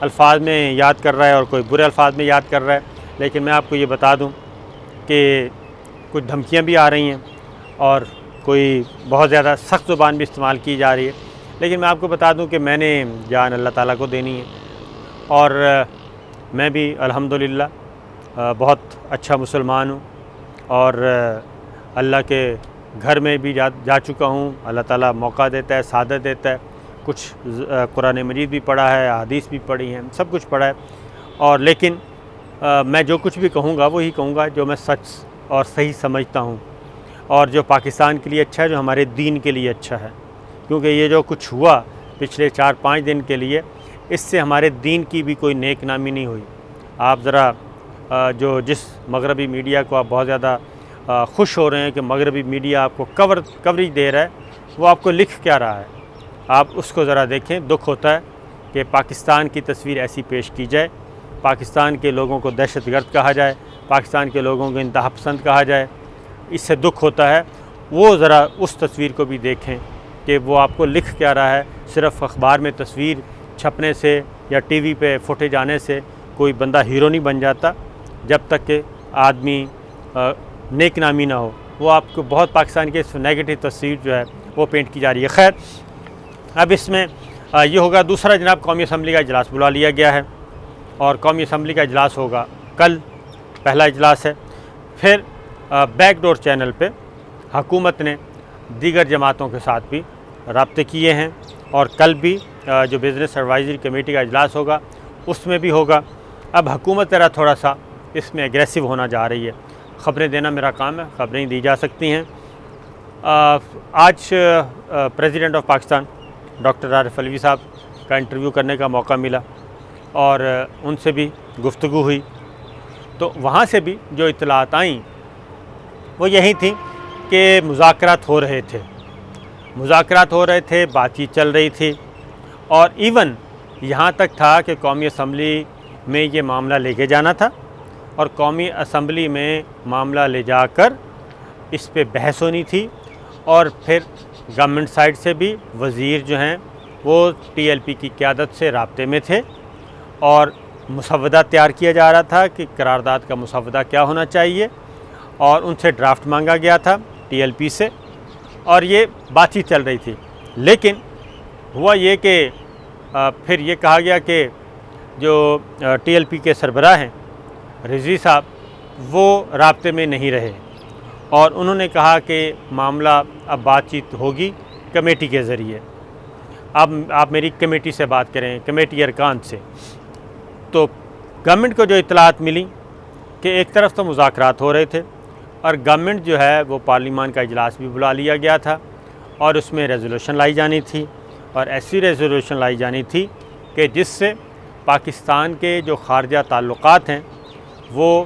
الفاظ میں یاد کر رہا ہے اور کوئی برے الفاظ میں یاد کر رہا ہے، لیکن میں آپ کو یہ بتا دوں کہ کچھ دھمکیاں بھی آ رہی ہیں اور کوئی بہت زیادہ سخت زبان بھی استعمال کی جا رہی ہے، لیکن میں آپ کو بتا دوں کہ میں نے جان اللہ تعالیٰ کو دینی ہے، اور میں بھی الحمدللہ بہت اچھا مسلمان ہوں، اور اللہ کے گھر میں بھی جا چکا ہوں۔ اللہ تعالیٰ موقع دیتا ہے، سعادت دیتا ہے، کچھ قرآن مجید بھی پڑھا ہے، احادیث بھی پڑھی ہیں، سب کچھ پڑھا ہے، اور لیکن میں جو کچھ بھی کہوں گا وہی کہوں گا جو میں سچ اور صحیح سمجھتا ہوں، اور جو پاکستان کے لیے اچھا ہے، جو ہمارے دین کے لیے اچھا ہے، کیونکہ یہ جو کچھ ہوا پچھلے 4-5 دن کے لیے، اس سے ہمارے دین کی بھی کوئی نیک نامی نہیں ہوئی۔ آپ ذرا جس مغربی میڈیا کو آپ بہت زیادہ خوش ہو رہے ہیں کہ مغربی میڈیا آپ کو کوریج دے رہا ہے، وہ آپ کو لکھ کیا رہا ہے، آپ اس کو ذرا دیکھیں۔ دکھ ہوتا ہے کہ پاکستان کی تصویر ایسی پیش کی جائے، پاکستان کے لوگوں کو دہشت گرد کہا جائے، پاکستان کے لوگوں کو انتہا پسند کہا جائے، اس سے دکھ ہوتا ہے۔ وہ ذرا اس تصویر کو بھی دیکھیں کہ وہ آپ کو لکھ کیا رہا ہے۔ صرف اخبار میں تصویر چھپنے سے یا ٹی وی پہ فوٹیج آنے سے کوئی بندہ ہیرو نہیں بن جاتا، جب تک کہ آدمی نیک نامی نہ ہو۔ وہ آپ کو بہت پاکستان کی نیگیٹو تصویر جو ہے وہ پینٹ کی جا رہی ہے۔ خیر، اب اس میں یہ ہوگا دوسرا، جناب قومی اسمبلی کا اجلاس بلا لیا گیا ہے، اور قومی اسمبلی کا اجلاس ہوگا کل، پہلا اجلاس ہے۔ پھر بیک ڈور چینل پہ حکومت نے دیگر جماعتوں کے ساتھ بھی رابطے کیے ہیں، اور کل بھی جو بزنس ایڈوائزری کمیٹی کا اجلاس ہوگا اس میں بھی ہوگا۔ اب حکومت ذرا تھوڑا سا اس میں ایگریسو ہونا جا رہی ہے۔ خبریں دینا میرا کام ہے، خبریں دی جا سکتی ہیں۔ آج president of Pakistan doctor Arif Alvi صاحب کا انٹرویو کرنے کا موقع ملا، اور ان سے بھی گفتگو ہوئی، تو وہاں سے بھی جو اطلاعات آئیں وہ یہی تھیں کہ مذاکرات ہو رہے تھے، بات چیت چل رہی تھی، اور ایون یہاں تک تھا کہ قومی اسمبلی میں یہ معاملہ لے کے جانا تھا، اور قومی اسمبلی میں معاملہ لے جا کر اس پہ بحث ہونی تھی، اور پھر گورنمنٹ سائڈ سے بھی وزیر جو ہیں وہ ٹی ایل پی کی قیادت سے رابطے میں تھے، اور مسودہ تیار کیا جا رہا تھا کہ قرارداد کا مسودہ کیا ہونا چاہیے، اور ان سے ڈرافٹ مانگا گیا تھا ٹی ایل پی سے، اور یہ بات چیت چل رہی تھی۔ لیکن ہوا یہ کہ پھر یہ کہا گیا کہ جو ٹی ایل پی کے سربراہ ہیں رضوی صاحب، وہ رابطے میں نہیں رہے، اور انہوں نے کہا کہ معاملہ اب بات چیت ہوگی کمیٹی کے ذریعے، اب آپ میری کمیٹی سے بات کریں، کمیٹی ارکان سے۔ تو گورنمنٹ کو جو اطلاعات ملی کہ ایک طرف تو مذاکرات ہو رہے تھے، اور گورنمنٹ جو ہے وہ پارلیمان کا اجلاس بھی بلا لیا گیا تھا، اور اس میں ریزولوشن لائی جانی تھی، اور ایسی ریزولوشن لائی جانی تھی کہ جس سے پاکستان کے جو خارجہ تعلقات ہیں وہ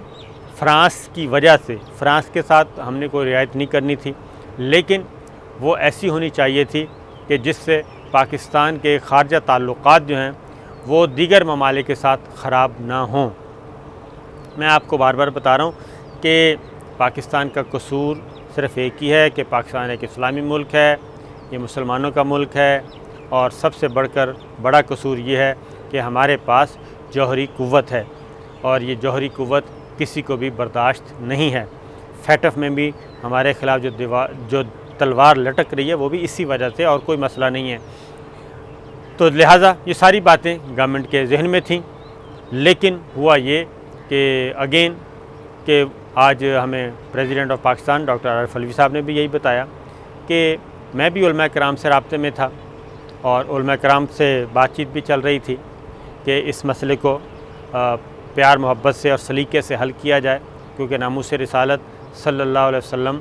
فرانس کی وجہ سے، فرانس کے ساتھ ہم نے کوئی رعایت نہیں کرنی تھی، لیکن وہ ایسی ہونی چاہیے تھی کہ جس سے پاکستان کے خارجہ تعلقات جو ہیں وہ دیگر ممالک کے ساتھ خراب نہ ہوں۔ میں آپ کو بار بار بتا رہا ہوں کہ پاکستان کا قصور صرف ایک ہی ہے کہ پاکستان ایک اسلامی ملک ہے، یہ مسلمانوں کا ملک ہے، اور سب سے بڑھ کر بڑا قصور یہ ہے کہ ہمارے پاس جوہری قوت ہے، اور یہ جوہری قوت کسی کو بھی برداشت نہیں ہے۔ فیٹف میں بھی ہمارے خلاف جو تلوار لٹک رہی ہے وہ بھی اسی وجہ سے، اور کوئی مسئلہ نہیں ہے۔ تو لہٰذا یہ ساری باتیں گورنمنٹ کے ذہن میں تھیں، لیکن ہوا یہ کہ اگین کہ آج ہمیں president of Pakistan doctor Arif Alvi صاحب نے بھی یہی بتایا کہ میں بھی علماء کرام سے رابطے میں تھا، اور علماء کرام سے بات چیت بھی چل رہی تھی کہ اس مسئلے کو پیار محبت سے اور سلیقے سے حل کیا جائے، کیونکہ ناموس رسالت صلی اللہ علیہ وسلم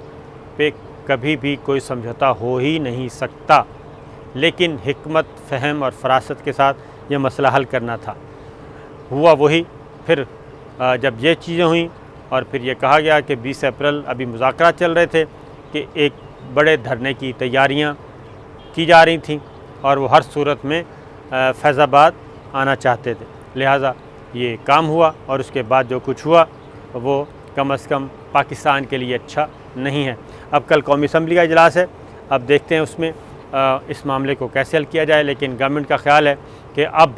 پہ کبھی بھی کوئی سمجھوتا ہو ہی نہیں سکتا، لیکن حکمت، فہم اور فراست کے ساتھ یہ مسئلہ حل کرنا تھا۔ ہوا وہی، پھر جب یہ چیزیں ہوئیں اور پھر یہ کہا گیا کہ 20 اپریل ابھی مذاکرات چل رہے تھے کہ ایک بڑے دھرنے کی تیاریاں کی جا رہی تھیں، اور وہ ہر صورت میں فیض آباد آنا چاہتے تھے، لہٰذا یہ کام ہوا، اور اس کے بعد جو کچھ ہوا وہ کم از کم پاکستان کے لیے اچھا نہیں ہے۔ اب کل قومی اسمبلی کا اجلاس ہے، اب دیکھتے ہیں اس میں اس معاملے کو کیسے حل کیا جائے، لیکن گورنمنٹ کا خیال ہے کہ اب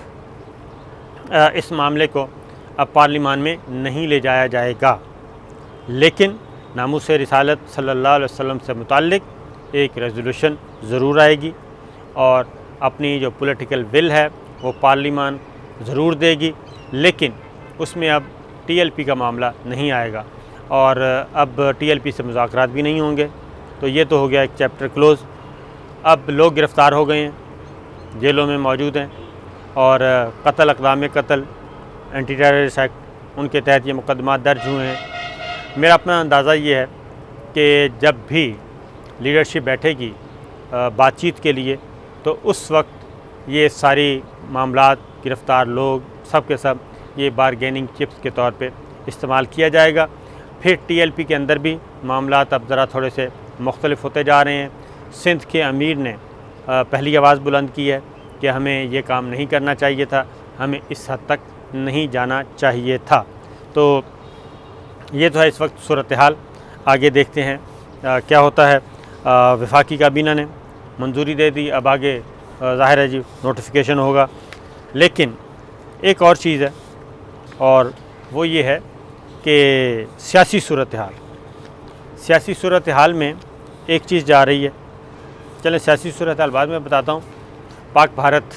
اس معاملے کو اب پارلیمان میں نہیں لے جایا جائے گا، لیکن ناموس رسالت صلی اللہ علیہ وسلم سے متعلق ایک ریزولوشن ضرور آئے گی، اور اپنی جو پولیٹیکل ول ہے وہ پارلیمان ضرور دے گی، لیکن اس میں اب ٹی ایل پی کا معاملہ نہیں آئے گا، اور اب ٹی ایل پی سے مذاکرات بھی نہیں ہوں گے۔ تو یہ تو ہو گیا ایک چیپٹر کلوز۔ اب لوگ گرفتار ہو گئے ہیں، جیلوں میں موجود ہیں، اور قتل، اقدام قتل، اینٹی ٹیررسٹ ایکٹ، ان کے تحت یہ مقدمات درج ہوئے ہیں۔ میرا اپنا اندازہ یہ ہے کہ جب بھی لیڈرشپ بیٹھے گی بات چیت کے لیے، تو اس وقت یہ ساری معاملات، گرفتار لوگ، سب کے سب یہ بارگیننگ چپس کے طور پہ استعمال کیا جائے گا۔ پھر ٹی ایل پی کے اندر بھی معاملات اب ذرا تھوڑے سے مختلف ہوتے جا رہے ہیں۔ سندھ کے امیر نے پہلی آواز بلند کی ہے کہ ہمیں یہ کام نہیں کرنا چاہیے تھا، ہمیں اس حد تک نہیں جانا چاہیے تھا۔ تو یہ تو ہے اس وقت صورتحال۔ آگے دیکھتے ہیں کیا ہوتا ہے۔ وفاقی کابینہ نے منظوری دے دی، اب آگے ظاہر ہے جی نوٹیفیکیشن ہوگا۔ لیکن ایک اور چیز ہے، اور وہ یہ ہے کہ سیاسی صورتحال میں ایک چیز جا رہی ہے۔ چلیں سیاسی صورتحال بعد میں بتاتا ہوں۔ پاک بھارت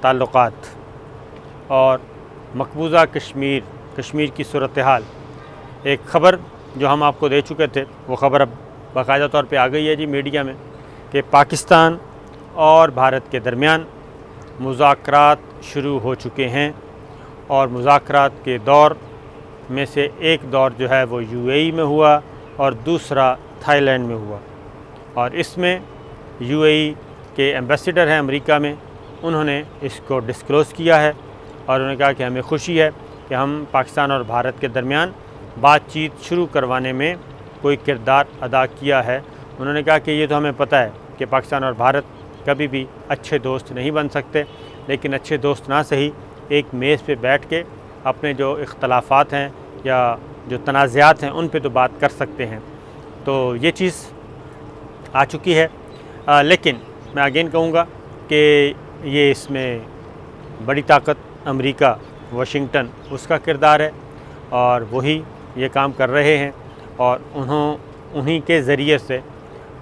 تعلقات اور مقبوضہ کشمیر کی صورتحال، ایک خبر جو ہم آپ کو دے چکے تھے، وہ خبر اب باقاعدہ طور پہ آ گئی ہے جی میڈیا میں، کہ پاکستان اور بھارت کے درمیان مذاکرات شروع ہو چکے ہیں، اور مذاکرات کے دور میں سے ایک دور جو ہے وہ یو اے ای میں ہوا اور دوسرا تھائی لینڈ میں ہوا، اور اس میں یو اے ای کے ایمبیسیڈر ہیں امریکہ میں، انہوں نے اس کو ڈسکلوز کیا ہے، اور انہوں نے کہا کہ ہمیں خوشی ہے کہ ہم پاکستان اور بھارت کے درمیان بات چیت شروع کروانے میں کوئی کردار ادا کیا ہے۔ انہوں نے کہا کہ یہ تو ہمیں پتہ ہے کہ پاکستان اور بھارت کبھی بھی اچھے دوست نہیں بن سکتے، لیکن اچھے دوست نہ صحیح ایک میز پہ بیٹھ کے اپنے جو اختلافات ہیں یا جو تنازعات ہیں ان پہ تو بات کر سکتے ہیں۔ تو یہ چیز آ چکی ہے، لیکن میں اگین کہوں گا کہ یہ اس میں بڑی طاقت امریکہ، واشنگٹن، اس کا کردار ہے، اور وہی یہ کام کر رہے ہیں، اور انہی کے ذریعے سے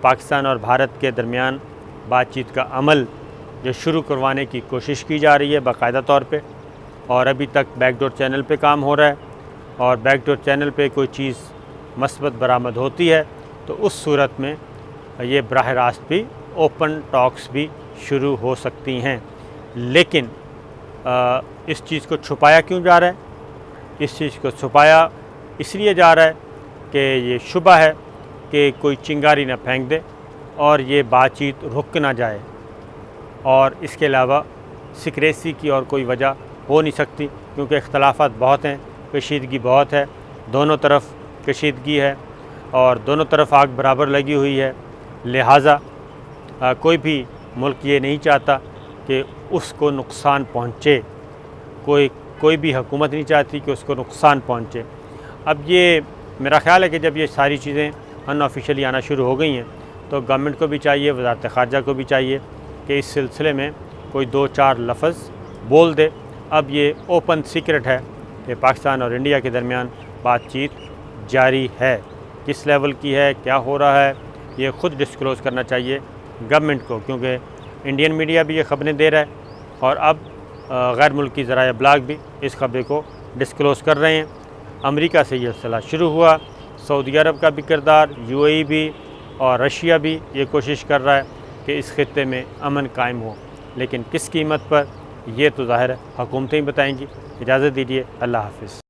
پاکستان اور بھارت کے درمیان بات چیت کا عمل جو شروع کروانے کی کوشش کی جا رہی ہے باقاعدہ طور پہ، اور ابھی تک بیک ڈور چینل پہ کام ہو رہا ہے، اور بیک ڈور چینل پہ کوئی چیز مثبت برآمد ہوتی ہے تو اس صورت میں یہ براہ راست بھی اوپن ٹاکس بھی شروع ہو سکتی ہیں۔ لیکن اس چیز کو چھپایا کیوں جا رہا ہے؟ اس چیز کو چھپایا اس لیے جا رہا ہے کہ یہ شبہ ہے کہ کوئی چنگاری نہ پھینک دے اور یہ بات چیت رک نہ جائے، اور اس کے علاوہ سیکریسی کی اور کوئی وجہ ہو نہیں سکتی، کیونکہ اختلافات بہت ہیں، کشیدگی بہت ہے، دونوں طرف کشیدگی ہے اور دونوں طرف آگ برابر لگی ہوئی ہے، لہٰذا کوئی بھی ملک یہ نہیں چاہتا کہ اس کو نقصان پہنچے، کوئی بھی حکومت نہیں چاہتی کہ اس کو نقصان پہنچے۔ اب یہ میرا خیال ہے کہ جب یہ ساری چیزیں ان آفیشلی آنا شروع ہو گئی ہیں تو گورنمنٹ کو بھی چاہیے، وزارت خارجہ کو بھی چاہیے کہ اس سلسلے میں کوئی 2-4 لفظ بول دے۔ اب یہ اوپن سیکرٹ ہے کہ پاکستان اور انڈیا کے درمیان بات چیت جاری ہے، کس لیول کی ہے، کیا ہو رہا ہے، یہ خود ڈسکلوز کرنا چاہیے گورنمنٹ کو، کیونکہ انڈین میڈیا بھی یہ خبریں دے رہا ہے، اور اب غیر ملکی ذرائع ابلاغ بھی اس خبر کو ڈسکلوز کر رہے ہیں۔ امریکہ سے یہ سلسلہ شروع ہوا، سعودی عرب کا بھی کردار، یو اے ای بھی اور رشیا بھی یہ کوشش کر رہا ہے کہ اس خطے میں امن قائم ہو، لیکن کس قیمت پر یہ تو ظاہر ہے حکومتیں ہی بتائیں گی۔ اجازت دیجیے، اللہ حافظ۔